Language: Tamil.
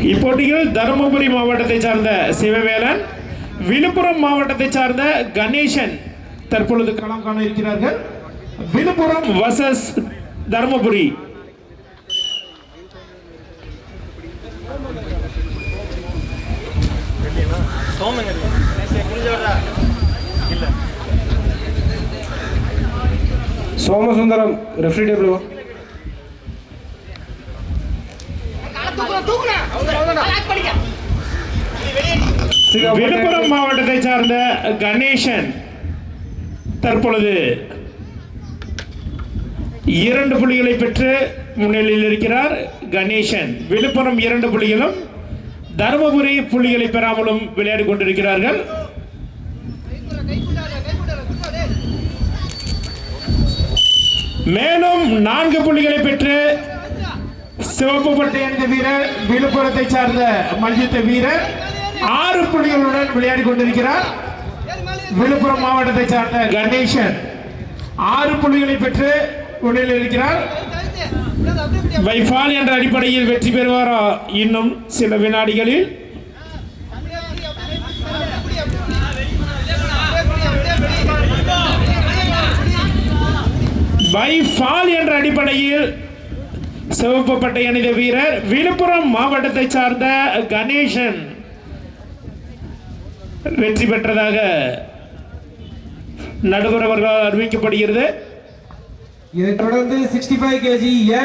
இப்போட்டியில் தருமபுரி மாவட்டத்தை சார்ந்த சிவவேலன், விழுப்புரம் மாவட்டத்தை சார்ந்த கணேசன் தற்பொழுது களம் காண இருக்கிறார்கள். Villupuram versus Dharmapuri. Somasundaram referee table. Villupuram மாவட்டத்தை சார்ந்த கணேசன் தற்பொழுது 2 புள்ளிகளை பெற்று முன்னிலையில் இருக்கிறார். கணேசன் விழுப்புரம் 2 புள்ளிகளும், தருமபுரி புள்ளிகளை பெறாமலும் விளையாடி கொண்டிருக்கிறார்கள். மேலும் 4 புள்ளிகளை பெற்று சிவப்பு பட்டை அணிந்த வீரர் விழுப்புரத்தை சார்ந்த மல்யுத்த வீரர் 6 புள்ளிகளுடன் விளையாடி கொண்டிருக்கிறார். விழுப்புரம் மாவட்டத்தை சார்ந்த கணேசன் 6 புள்ளிகளை பெற்று முன்னிலையில் இருக்கிறார். வைஃபால் என்ற அடிப்படையில் வெற்றி பெறுவாரா இன்னும் சில வினாடிகளில். வைஃபால் என்ற அடிப்படையில் சிவப்பு பட்டை அணிந்த வீரர் விழுப்புரம் மாவட்டத்தை சார்ந்த கணேசன் வெற்றி பெற்றதாக நடுவர் அவர்களால் அறிவிக்கப்படுகிறது. இதைத் தொடர்ந்து 65 kg